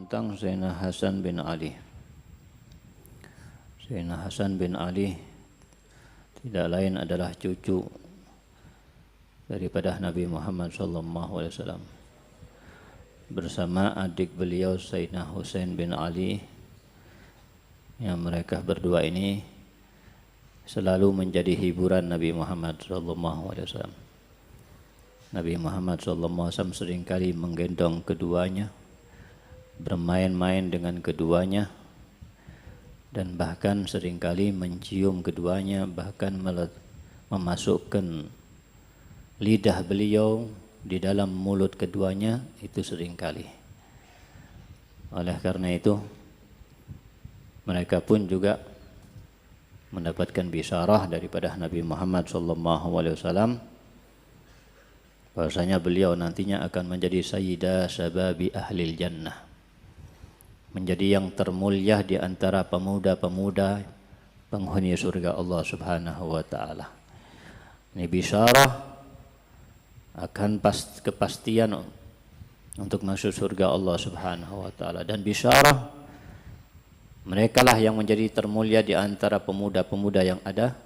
tentang Zainal Hasan bin Ali. Zainal Hasan bin Ali tidak lain adalah cucu daripada Nabi Muhammad SAW bersama adik beliau Sayyidina Husain bin Ali, yang mereka berdua ini selalu menjadi hiburan Nabi Muhammad SAW. Nabi Muhammad SAW seringkali menggendong keduanya, bermain-main dengan keduanya, dan bahkan seringkali mencium keduanya, bahkan memasukkan lidah beliau di dalam mulut keduanya, itu seringkali. Oleh karena itu mereka pun juga mendapatkan bisyarah daripada Nabi Muhammad SAW bahwasanya beliau nantinya akan menjadi sayyidah sababi ahlil jannah, menjadi yang termulia di antara pemuda-pemuda penghuni surga Allah Subhanahu wa taala. Ini bisyarah akan kepastian untuk masuk surga Allah Subhanahu wa taala, dan bisyarah merekalah yang menjadi termulia di antara pemuda-pemuda yang ada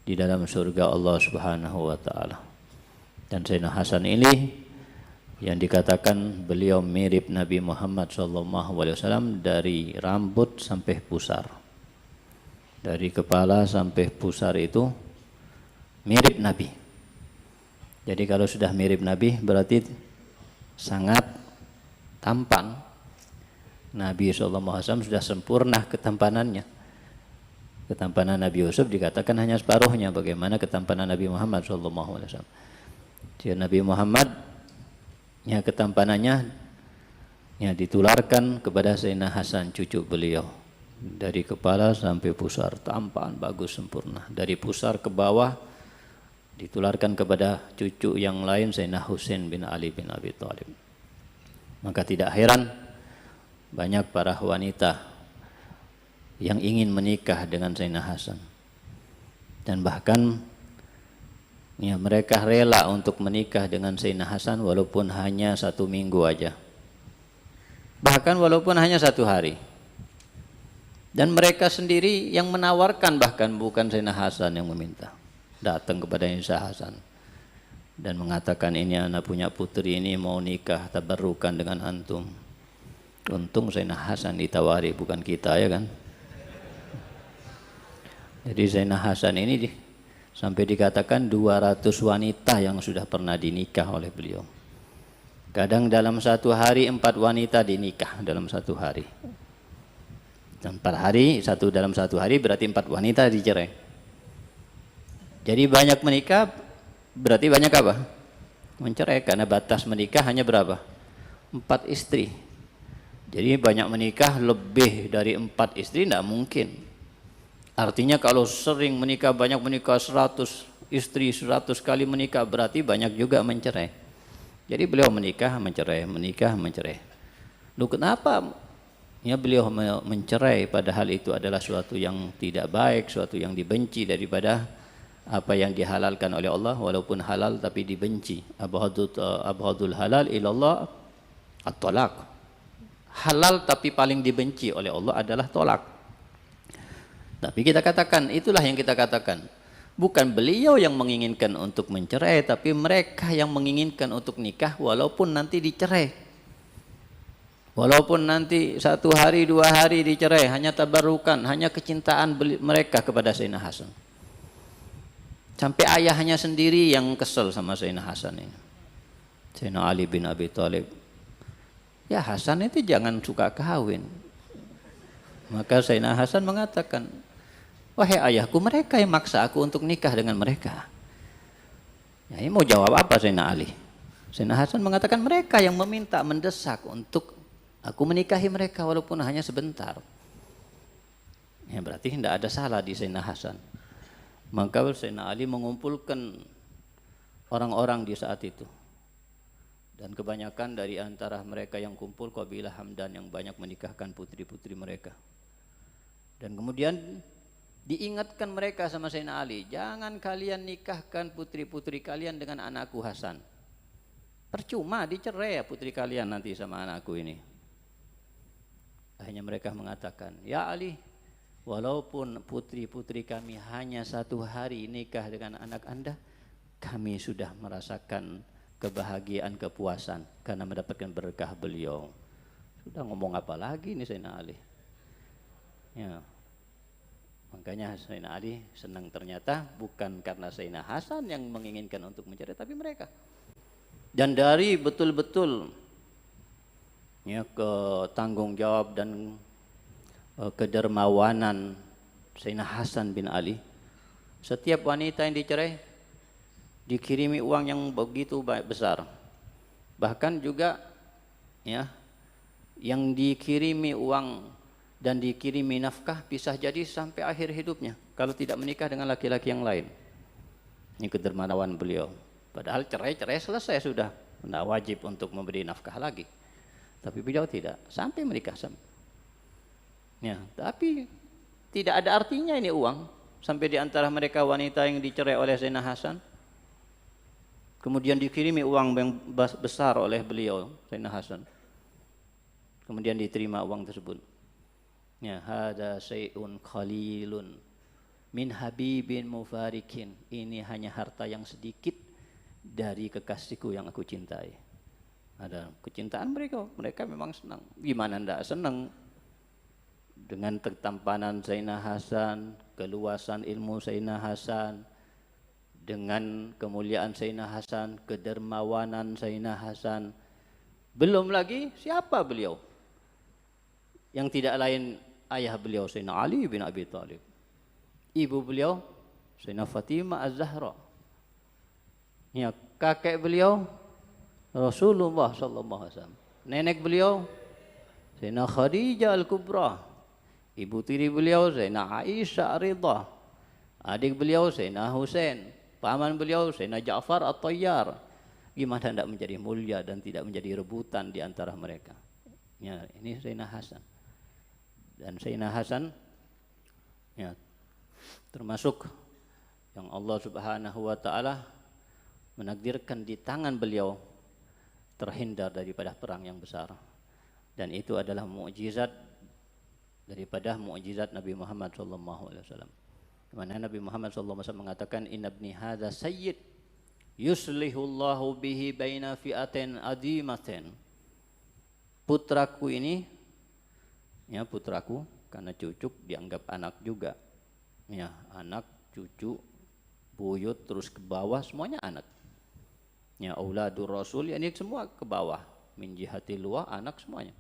di dalam surga Allah Subhanahu wa taala. Dan Sayyidina Hasan ini yang dikatakan beliau mirip Nabi Muhammad SAW dari rambut sampai pusar, dari kepala sampai pusar itu mirip Nabi. Jadi kalau sudah mirip Nabi berarti sangat tampan. Nabi SAW sudah sempurna ketampanannya. Ketampanan Nabi Yusuf dikatakan hanya separuhnya, bagaimana ketampanan Nabi Muhammad SAW. Jadi Nabi Muhammad ya ketampanannya ya ditularkan kepada Sayyidina Hasan cucu beliau, dari kepala sampai pusar tampan bagus sempurna, dari pusar ke bawah ditularkan kepada cucu yang lain Sayyidina Husain bin Ali bin Abi Thalib. Maka tidak heran banyak para wanita yang ingin menikah dengan Sayyidina Hasan, dan bahkan ya mereka rela untuk menikah dengan Sayyidina Hasan walaupun hanya 1 minggu aja, bahkan walaupun hanya 1 hari. Dan mereka sendiri yang menawarkan, bahkan bukan Sayyidina Hasan yang meminta. Datang kepada Sayyidina Hasan dan mengatakan, ini anak punya putri ini mau nikah tabarrukan dengan antum. Untung Sayyidina Hasan ditawari, bukan kita, ya kan. Jadi Sayyidina Hasan ini sampai dikatakan 200 wanita yang sudah pernah dinikah oleh beliau. Kadang dalam 1 hari 4 wanita dinikah dalam 1 hari. Dan 4 hari, dalam 1 hari berarti 4 wanita dicerai. Jadi banyak menikah berarti banyak apa? Mencerai, karena batas menikah hanya berapa? 4 istri. Jadi banyak menikah lebih dari 4 istri tidak mungkin. Artinya kalau sering menikah, banyak menikah, 100 istri, 100 kali menikah, berarti banyak juga mencerai. Jadi beliau menikah, mencerai, menikah, mencerai. Loh, kenapa ya beliau mencerai, padahal itu adalah suatu yang tidak baik, suatu yang dibenci daripada apa yang dihalalkan oleh Allah, walaupun halal tapi dibenci. Abghadul halal ilallah at-talaq. Halal tapi paling dibenci oleh Allah adalah tolak. Tapi kita katakan, itulah yang kita katakan, bukan beliau yang menginginkan untuk mencerai, tapi mereka yang menginginkan untuk nikah walaupun nanti dicerai, walaupun nanti 1 hari 2 hari dicerai, hanya tabarrukan, hanya kecintaan mereka kepada Sayyidina Hasan. Sampai ayahnya sendiri yang kesel sama Sayyidina Hasan ini, Sayyidina Ali bin Abi Thalib. Ya Hasan itu jangan suka kawin. Maka Sayyidina Hasan mengatakan, wahai ayahku, mereka yang maksa aku untuk nikah dengan mereka. Ya, ini mau jawab apa Sayyidina Ali? Sayyidina Hasan mengatakan, mereka yang meminta, mendesak untuk aku menikahi mereka walaupun hanya sebentar. Ya berarti tidak ada salah di Sayyidina Hasan. Maka Sayyidina Ali mengumpulkan orang-orang di saat itu. Dan kebanyakan dari antara mereka yang kumpul kabilah Hamdan yang banyak menikahkan putri-putri mereka. Dan kemudian diingatkan mereka sama Sayyidina Ali, jangan kalian nikahkan putri-putri kalian dengan anakku Hasan. Percuma dicerai ya putri kalian nanti sama anakku ini. Akhirnya mereka mengatakan, ya Ali, walaupun putri-putri kami hanya 1 hari nikah dengan anak Anda, kami sudah merasakan kebahagiaan, kepuasan karena mendapatkan berkah beliau. Sudah ngomong apa lagi nih Sayyidina Ali? Ya. Makanya Sayyidina Ali senang, ternyata bukan karena Sayyidina Hasan yang menginginkan untuk mencari, tapi mereka. Dan dari betul-betul ya ke tanggung jawab dan kedermawanan Sayyidina Hasan bin Ali, setiap wanita yang dicerai dikirimi uang yang begitu besar. Bahkan juga ya yang dikirimi uang dan dikirimi nafkah bisa jadi sampai akhir hidupnya kalau tidak menikah dengan laki-laki yang lain. Ini kedermawanan beliau. Padahal cerai-cerai selesai sudah, tidak wajib untuk memberi nafkah lagi. Tapi beliau tidak, sampai menikah. Ya, tapi tidak ada artinya ini uang sampai di antara mereka wanita yang dicerai oleh Sayyidina Hasan. Kemudian dikirimi uang yang besar oleh beliau Sayyidina Hasan. Kemudian diterima uang tersebut. Ya, hada syai'un qalilun min habibin mufarikin. Ini hanya harta yang sedikit dari kekasihku yang aku cintai. Ada kecintaan mereka memang senang. Gimana ndak senang dengan ketampanan Sayyidina Hasan, keluasan ilmu Sayyidina Hasan, dengan kemuliaan Sayyidina Hasan, kedermawanan Sayyidina Hasan. Belum lagi siapa beliau? Yang tidak lain ayah beliau Sayyidina Ali bin Abi Thalib. Ibu beliau Sayyidina Fatimah Az-Zahra. Ya, kakek beliau Rasulullah sallallahu alaihi wasallam. Nenek beliau Sayyidina Khadijah Al-Kubra. Ibu tiri beliau Sayyidina Aisyah Ridha. Adik beliau Sayyidina Husain. Paman beliau Sayyidina Ja'far At-Tayyar. Gimana tidak menjadi mulia dan tidak menjadi rebutan di antara mereka. Ya, ini Sayyidina Hasan. Dan Sayyidina Hasan ya, termasuk yang Allah Subhanahu wa taala menakdirkan di tangan beliau terhindar daripada perang yang besar. Dan itu adalah mukjizat daripada mukjizat Nabi Muhammad sallallahu alaihi wasallam. Di mana Nabi Muhammad sallallahu alaihi wasallam mengatakan, inna ibni hadza sayyid yuslihullahu bihi baina fi'atin adimatin. Putraku ini, ya putraku, karena cucuk dianggap anak juga. Ya, anak, cucu, buyut, terus ke bawah semuanya anak. Ya, auladur rasul, ya ini semua ke bawah. Min jihati luar, anak semuanya.